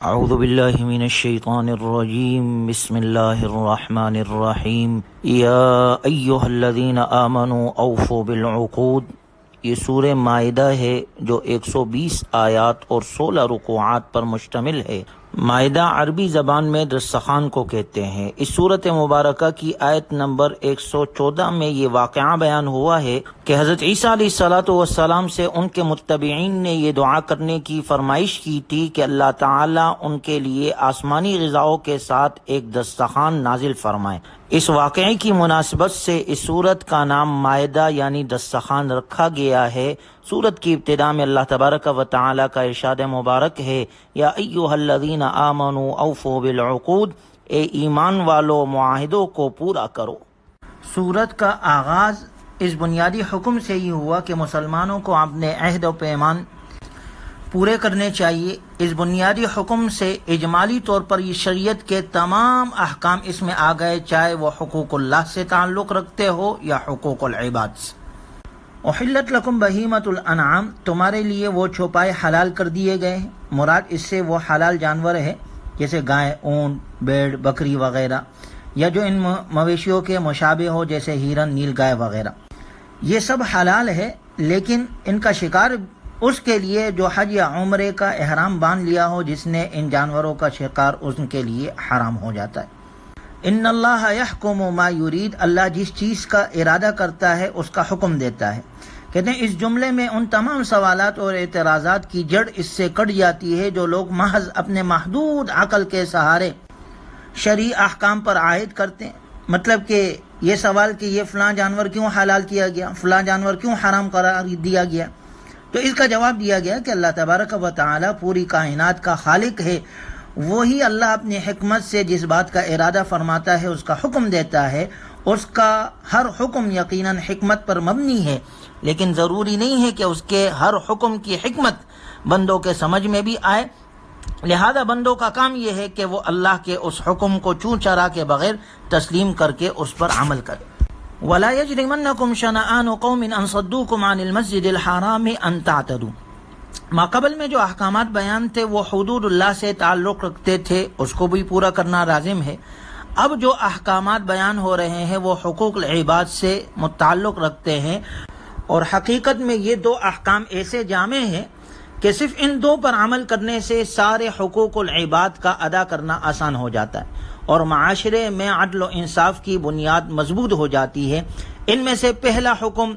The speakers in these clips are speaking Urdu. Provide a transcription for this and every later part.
اعوذ باللہ من الشیطان الرجیم بسم اللہ الرحمن الرحیم یا ایہا الذین آمنوا اوفوا بالعقود۔ یہ سورہ مائدہ ہے جو 120 آیات اور 16 رکوعات پر مشتمل ہے۔ مائدہ عربی زبان میں دسترخوان کو کہتے ہیں۔ اس سورت مبارکہ کی آیت نمبر 114 میں یہ واقعہ بیان ہوا ہے کہ حضرت عیسیٰ علیہ السلام سے ان کے متبعین نے یہ دعا کرنے کی فرمائش کی تھی کہ اللہ تعالیٰ ان کے لیے آسمانی غذاؤں کے ساتھ ایک دسترخوان نازل فرمائے۔ اس واقعے کی مناسبت سے اس سورت کا نام مائدہ یعنی دسترخوان رکھا گیا ہے۔ سورت کی ابتدا میں اللہ تبارک و تعالیٰ کا ارشاد مبارک ہے، یا ایھا الذین آمنوا اوفوا بالعقود، اے ایمان والو معاہدوں کو پورا کرو۔ سورت کا آغاز اس بنیادی حکم سے ہی ہوا کہ مسلمانوں کو اپنے عہد و پیمان پورے کرنے چاہیے۔ اس بنیادی حکم سے اجمالی طور پر یہ شریعت کے تمام احکام اس میں آ گئے، چاہے وہ حقوق اللہ سے تعلق رکھتے ہو یا حقوق العباد سے۔ احلت لکم بہیمۃ الانعام، تمہارے لیے وہ چوپائے حلال کر دیے گئے ہیں۔ مراد اس سے وہ حلال جانور ہے جیسے گائے، اونٹ، بھیڑ، بکری وغیرہ، یا جو ان مویشیوں کے مشابہ ہو جیسے ہرن، نیل گائے وغیرہ۔ یہ سب حلال ہے، لیکن ان کا شکار اس کے لیے جو حج یا عمرے کا احرام باندھ لیا ہو، جس نے ان جانوروں کا شکار ان کے لیے حرام ہو جاتا ہے۔ ان اللہ یحکم ما یرید، اللہ جس چیز کا ارادہ کرتا ہے اس کا حکم دیتا ہے۔ کہتے ہیں اس جملے میں ان تمام سوالات اور اعتراضات کی جڑ اس سے کٹ جاتی ہے جو لوگ محض اپنے محدود عقل کے سہارے شرعی احکام پر عائد کرتے ہیں۔ مطلب کہ یہ سوال کہ یہ فلاں جانور کیوں حلال کیا گیا، فلاں جانور کیوں حرام قرار دیا گیا، تو اس کا جواب دیا گیا کہ اللہ تبارک و تعالی پوری کائنات کا خالق ہے۔ وہی اللہ اپنی حکمت سے جس بات کا ارادہ فرماتا ہے اس کا حکم دیتا ہے۔ اس کا ہر حکم یقیناً حکمت پر مبنی ہے، لیکن ضروری نہیں ہے کہ اس کے ہر حکم کی حکمت بندوں کے سمجھ میں بھی آئے۔ لہذا بندوں کا کام یہ ہے کہ وہ اللہ کے اس حکم کو چوں چرا کے بغیر تسلیم کر کے اس پر عمل کرے۔ وَلَا يَجْرِمَنَّكُمْ شَنَآنُ قَوْمٍ أَن صَدُّوكُمْ عَنِ الْمَسْجِدِ الْحَرَامِ أَن تَعْتَدُوا۔ ماقبل میں جو احکامات بیان تھے وہ حدود اللہ سے تعلق رکھتے تھے، اس کو بھی پورا کرنا لازم ہے۔ اب جو احکامات بیان ہو رہے ہیں وہ حقوق العباد سے متعلق رکھتے ہیں، اور حقیقت میں یہ دو احکام ایسے جامع ہیں کہ صرف ان دو پر عمل کرنے سے سارے حقوق العباد کا ادا کرنا آسان ہو جاتا ہے، اور معاشرے میں عدل و انصاف کی بنیاد مضبوط ہو جاتی ہے۔ ان میں سے پہلا حکم،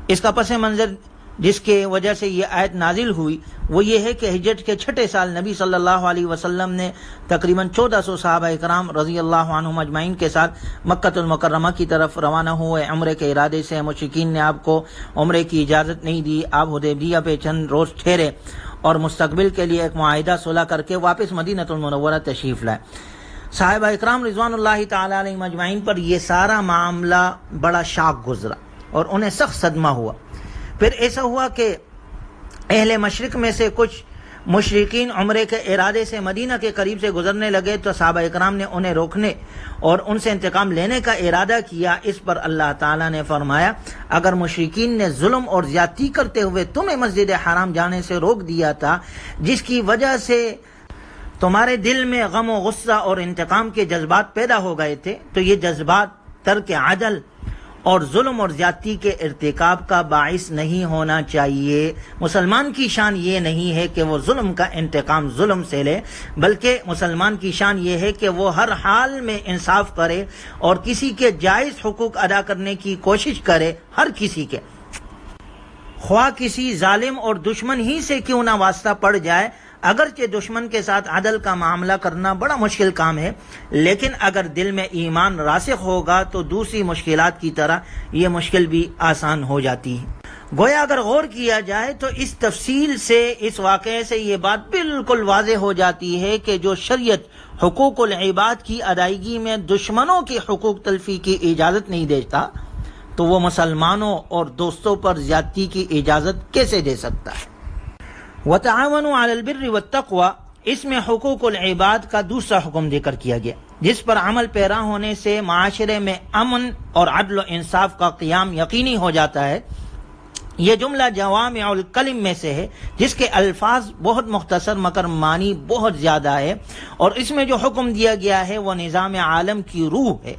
اس کا پس منظر جس کے وجہ سے یہ آیت نازل ہوئی، وہ یہ ہے کہ ہجرت کے 6 سال نبی صلی اللہ علیہ وسلم نے تقریباً 1400 صحابہ کرام رضی اللہ عنہم اجمعین کے ساتھ مکہ المکرمہ کی طرف روانہ ہوئے عمرے کے ارادے سے۔ مشرکین نے آپ کو عمرے کی اجازت نہیں دی، آپ حدیبیہ پہ چند روز ٹھہرے اور مستقبل کے لیے ایک معاہدہ صلح کر کے واپس مدینہ المنورہ تشریف لائے۔ صحابہ اکرام رضوان اللہ تعالی علیہم اجمعین پر یہ سارا معاملہ بڑا شاق گزرا اور انہیں سخت صدمہ ہوا۔ پھر ایسا ہوا کہ اہل مشرق میں سے کچھ مشرکین عمرے کے ارادے سے مدینہ کے قریب سے گزرنے لگے، تو صحابہ اکرام نے انہیں روکنے اور ان سے انتقام لینے کا ارادہ کیا۔ اس پر اللہ تعالیٰ نے فرمایا، اگر مشرکین نے ظلم اور زیادتی کرتے ہوئے تمہیں مسجد حرام جانے سے روک دیا تھا، جس کی وجہ سے تمہارے دل میں غم و غصہ اور انتقام کے جذبات پیدا ہو گئے تھے، تو یہ جذبات ترک عدل اور ظلم اور زیادتی کے ارتکاب کا باعث نہیں ہونا چاہیے۔ مسلمان کی شان یہ نہیں ہے کہ وہ ظلم کا انتقام ظلم سے لے، بلکہ مسلمان کی شان یہ ہے کہ وہ ہر حال میں انصاف کرے اور کسی کے جائز حقوق ادا کرنے کی کوشش کرے، ہر کسی کے، خواہ کسی ظالم اور دشمن ہی سے کیوں نہ واسطہ پڑ جائے۔ اگرچہ دشمن کے ساتھ عدل کا معاملہ کرنا بڑا مشکل کام ہے، لیکن اگر دل میں ایمان راسخ ہوگا تو دوسری مشکلات کی طرح یہ مشکل بھی آسان ہو جاتی ہے۔ گویا اگر غور کیا جائے تو اس تفصیل سے، اس واقعے سے یہ بات بالکل واضح ہو جاتی ہے کہ جو شریعت حقوق العباد کی ادائیگی میں دشمنوں کی حقوق تلفی کی اجازت نہیں دیتا، تو وہ مسلمانوں اور دوستوں پر زیادتی کی اجازت کیسے دے سکتا ہے؟ وَتَعَاوَنُوا عَلَى الْبِرِّ وَالتَّقْوَى، اس میں حقوق العباد کا دوسرا حکم ذکر کیا گیا، جس پر عمل پیرا ہونے سے معاشرے میں امن اور عدل و انصاف کا قیام یقینی ہو جاتا ہے۔ یہ جملہ جوامع الکلم میں سے ہے، جس کے الفاظ بہت مختصر مگر معنی بہت زیادہ ہے، اور اس میں جو حکم دیا گیا ہے وہ نظام عالم کی روح ہے۔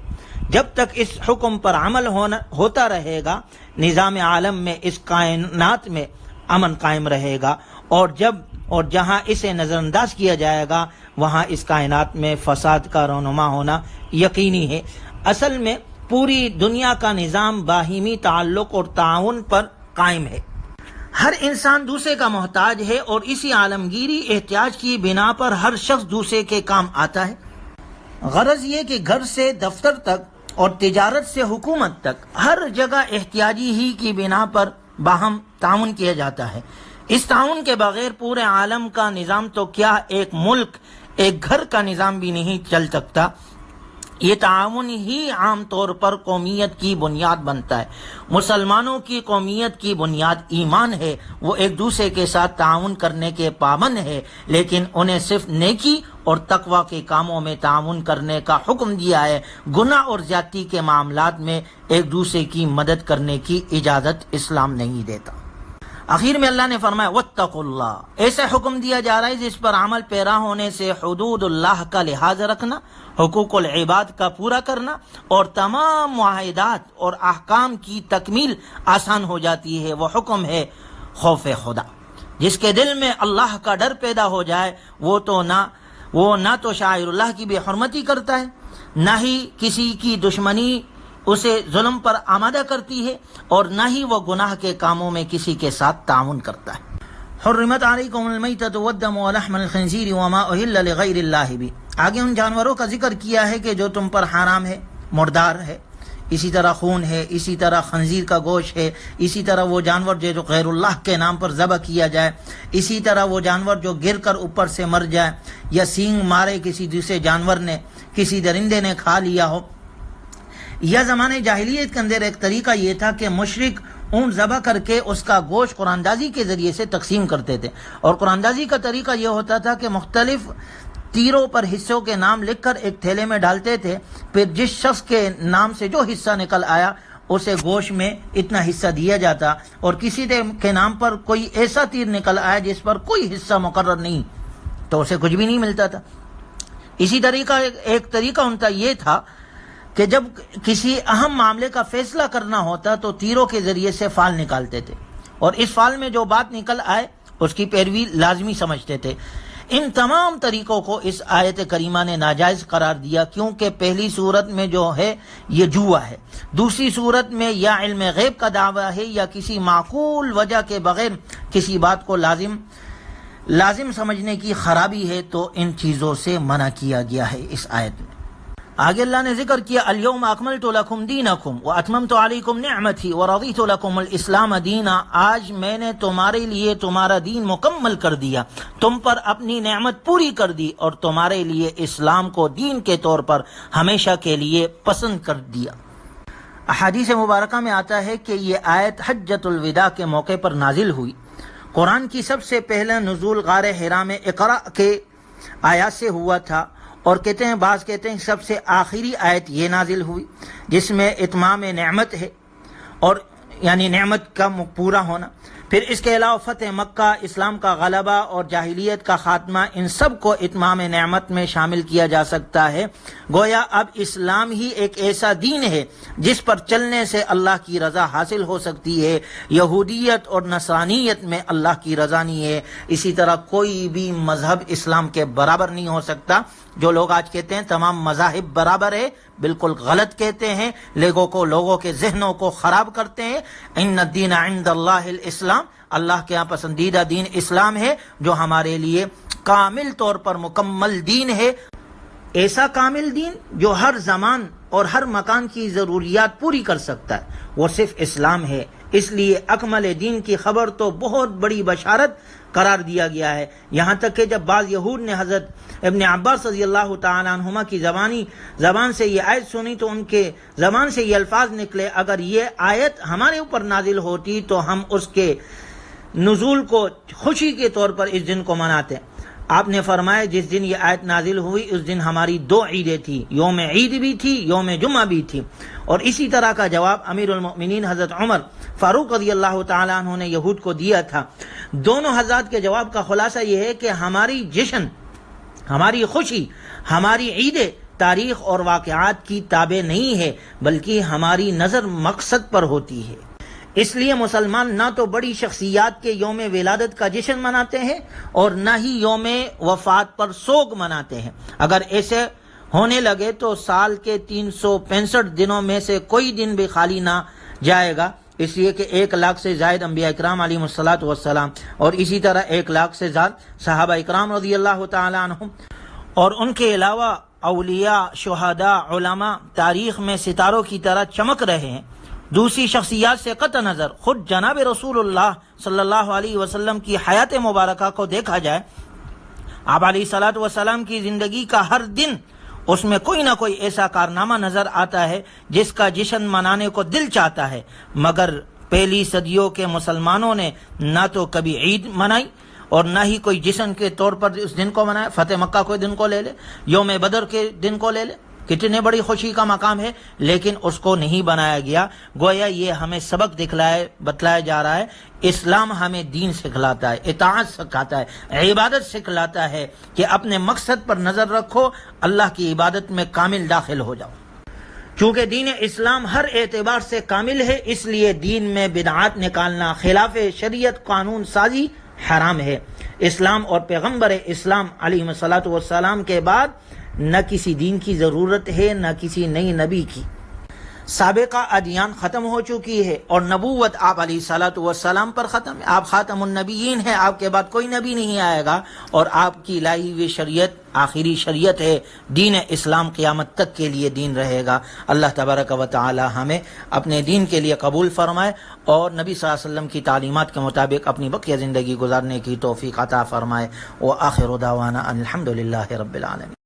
جب تک اس حکم پر عمل ہوتا رہے گا، نظام عالم میں، اس کائنات میں امن قائم رہے گا، اور جہاں اسے نظر انداز کیا جائے گا وہاں اس کائنات میں فساد کا رونما ہونا یقینی ہے۔ اصل میں پوری دنیا کا نظام باہمی تعلق اور تعاون پر قائم ہے۔ ہر انسان دوسرے کا محتاج ہے، اور اسی عالمگیری احتیاج کی بنا پر ہر شخص دوسرے کے کام آتا ہے۔ غرض یہ کہ گھر سے دفتر تک اور تجارت سے حکومت تک ہر جگہ احتیاجی ہی کی بنا پر باہم تعاون کیا جاتا ہے۔ اس تعاون کے بغیر پورے عالم کا نظام تو کیا، ایک ملک، ایک گھر کا نظام بھی نہیں چل سکتا۔ یہ تعاون ہی عام طور پر قومیت کی بنیاد بنتا ہے۔ مسلمانوں کی قومیت کی بنیاد ایمان ہے، وہ ایک دوسرے کے ساتھ تعاون کرنے کے پابند ہے، لیکن انہیں صرف نیکی اور تقوی کے کاموں میں تعاون کرنے کا حکم دیا ہے۔ گناہ اور زیادتی کے معاملات میں ایک دوسرے کی مدد کرنے کی اجازت اسلام نہیں دیتا۔ آخر میں اللہ نے فرمایا واتقوا اللہ، ایسا حکم دیا جا رہا ہے جس پر عمل پیرا ہونے سے حدود اللہ کا لحاظ رکھنا، حقوق العباد کا پورا کرنا اور تمام معاہدات اور احکام کی تکمیل آسان ہو جاتی ہے۔ وہ حکم ہے خوف خدا۔ جس کے دل میں اللہ کا ڈر پیدا ہو جائے وہ نہ تو شاعر اللہ کی بے حرمتی کرتا ہے، نہ ہی کسی کی دشمنی اسے ظلم پر آمادہ کرتی ہے، اور نہ ہی وہ گناہ کے کاموں میں کسی کے ساتھ تعاون کرتا ہے۔ حرمت علیکم المیتۃ والدم ولحم الخنزیر وما اہل لغیر اللہ بھی۔ آگے ان جانوروں کا ذکر کیا ہے کہ جو تم پر حرام ہے، مردار ہے، اسی طرح خون ہے، اسی طرح خنزیر کا گوشت ہے، اسی طرح وہ جانور جو غیر اللہ کے نام پر ذبح کیا جائے، اسی طرح وہ جانور جو گر کر اوپر سے مر جائے یا سینگ مارے کسی دوسرے جانور نے، کسی درندے نے کھا لیا ہو۔ یا زمانے جاہلیت کے اندر ایک طریقہ یہ تھا کہ مشرک اونٹ ذبح کر کے اس کا گوشت قرآن اندازی کے ذریعے سے تقسیم کرتے تھے، اور قرآن اندازی کا طریقہ یہ ہوتا تھا کہ مختلف تیروں پر حصوں کے نام لکھ کر ایک تھیلے میں ڈالتے تھے، پھر جس شخص کے نام سے جو حصہ نکل آیا اسے گوشت میں اتنا حصہ دیا جاتا، اور کسی کے نام پر کوئی ایسا تیر نکل آیا جس پر کوئی حصہ مقرر نہیں تو اسے کچھ بھی نہیں ملتا تھا۔ اسی طریقہ ایک طریقہ ان کا یہ تھا کہ جب کسی اہم معاملے کا فیصلہ کرنا ہوتا تو تیروں کے ذریعے سے فال نکالتے تھے، اور اس فال میں جو بات نکل آئے اس کی پیروی لازمی سمجھتے تھے۔ ان تمام طریقوں کو اس آیت کریمہ نے ناجائز قرار دیا، کیونکہ پہلی صورت میں جو ہے یہ جوا ہے، دوسری صورت میں یا علم غیب کا دعویٰ ہے یا کسی معقول وجہ کے بغیر کسی بات کو لازم سمجھنے کی خرابی ہے، تو ان چیزوں سے منع کیا گیا ہے اس آیت میں۔ آگے اللہ نے ذکر کیا الیوم اکملت لکم دینکم واتممت علیکم نعمتی ورضیت لکم الاسلام دینا، آج میں نے تمہارے لیے تمہارا دین مکمل کر دیا، تم پر اپنی نعمت پوری کر دی، اور تمہارے لیے اسلام کو دین کے طور پر ہمیشہ کے لیے پسند کر دیا۔ احادیث مبارکہ میں آتا ہے کہ یہ آیت حجۃ الوداع کے موقع پر نازل ہوئی۔ قرآن کی سب سے پہلا نزول غار حرا میں اقرا کے آیات سے ہوا تھا، اور بعض کہتے ہیں سب سے آخری آیت یہ نازل ہوئی جس میں اتمام نعمت ہے، اور یعنی نعمت کا پورا ہونا۔ پھر اس کے علاوہ فتح مکہ، اسلام کا غلبہ اور جاہلیت کا خاتمہ، ان سب کو اتمام نعمت میں شامل کیا جا سکتا ہے۔ گویا اب اسلام ہی ایک ایسا دین ہے جس پر چلنے سے اللہ کی رضا حاصل ہو سکتی ہے۔ یہودیت اور نصرانیت میں اللہ کی رضا نہیں ہے، اسی طرح کوئی بھی مذہب اسلام کے برابر نہیں ہو سکتا۔ جو لوگ آج کہتے ہیں تمام مذاہب برابر ہے، بالکل غلط کہتے ہیں، لوگوں کے ذہنوں کو خراب کرتے ہیں۔ ان الدین عند اللہ الاسلام، اللہ کے ہاں پسندیدہ دین اسلام ہے، جو ہمارے لیے کامل طور پر مکمل دین ہے، ایسا کامل دین جو ہر زمان اور ہر مکان کی ضروریات پوری کر سکتا ہے، وہ صرف اسلام ہے۔ اس لیے اکمل دین کی خبر تو بہت بڑی بشارت قرار دیا گیا ہے، یہاں تک کہ جب بعض یہود نے حضرت ابن عباس رضی اللہ تعالی عنہما کی زبان سے یہ آیت سنی تو ان کے زبان سے یہ الفاظ نکلے، اگر یہ آیت ہمارے اوپر نازل ہوتی تو ہم اس کے نزول کو خوشی کے طور پر اس دن کو مناتے۔ آپ نے فرمایا جس دن یہ آیت نازل ہوئی اس دن ہماری 2 عیدیں تھی، یوم عید بھی تھی، یوم جمعہ بھی تھی۔ اور اسی طرح کا جواب امیر المؤمنین حضرت عمر فاروق رضی اللہ تعالیٰ عنہ نے یہود کو دیا تھا۔ دونوں حضرات کے جواب کا خلاصہ یہ ہے کہ ہماری جشن، ہماری خوشی، ہماری عیدیں تاریخ اور واقعات کی تابع نہیں ہے، بلکہ ہماری نظر مقصد پر ہوتی ہے۔ اس لیے مسلمان نہ تو بڑی شخصیات کے یوم ولادت کا جشن مناتے ہیں اور نہ ہی یوم وفات پر سوگ مناتے ہیں۔ اگر ایسے ہونے لگے تو سال کے 365 دنوں میں سے کوئی دن بھی خالی نہ جائے گا، اس لیے کہ 1 لاکھ سے زائد انبیاء اکرام علیہم الصلاۃ والسلام اور اسی طرح 1 لاکھ سے زائد صحابہ اکرام رضی اللہ تعالیٰ عنہم اور ان کے علاوہ اولیاء، شہداء، علماء تاریخ میں ستاروں کی طرح چمک رہے ہیں۔ دوسری شخصیات سے قطع نظر خود جناب رسول اللہ صلی اللہ علیہ وسلم کی حیات مبارکہ کو دیکھا جائے، آپ علیہ الصلاۃ والسلام کی زندگی کا ہر دن اس میں کوئی نہ کوئی ایسا کارنامہ نظر آتا ہے جس کا جشن منانے کو دل چاہتا ہے، مگر پہلی صدیوں کے مسلمانوں نے نہ تو کبھی عید منائی اور نہ ہی کوئی جشن کے طور پر اس دن کو منایا۔ فتح مکہ کے دن کو لے لے، یوم بدر کے دن کو لے لے، کتنے بڑی خوشی کا مقام ہے، لیکن اس کو نہیں بنایا گیا۔ گویا یہ ہمیں سبق بتلایا جا رہا ہے، اسلام ہمیں دین سکھلاتا ہے، اطاعت سکھاتا ہے، عبادت سکھلاتا ہے کہ اپنے مقصد پر نظر رکھو، اللہ کی عبادت میں کامل داخل ہو جاؤ۔ چونکہ دین اسلام ہر اعتبار سے کامل ہے، اس لیے دین میں بدعات نکالنا، خلاف شریعت قانون سازی حرام ہے۔ اسلام اور پیغمبر اسلام علیہ الصلاۃ والسلام کے بعد نہ کسی دین کی ضرورت ہے، نہ کسی نئی نبی کی۔ سابقہ ادیان ختم ہو چکی ہے اور نبوت آپ علیہ الصلاۃ والسلام پر ختم ہے۔ آپ خاتم النبیین ہیں، آپ کے بعد کوئی نبی نہیں آئے گا اور آپ کی لائی ہوئی شریعت آخری شریعت ہے۔ دین اسلام قیامت تک کے لیے دین رہے گا۔ اللہ تبارک و تعالی ہمیں اپنے دین کے لیے قبول فرمائے اور نبی صلی اللہ علیہ وسلم کی تعلیمات کے مطابق اپنی بقیہ زندگی گزارنے کی توفیق عطا فرمائے۔ وآخر دعوانا ان الحمد للہ رب العالمین۔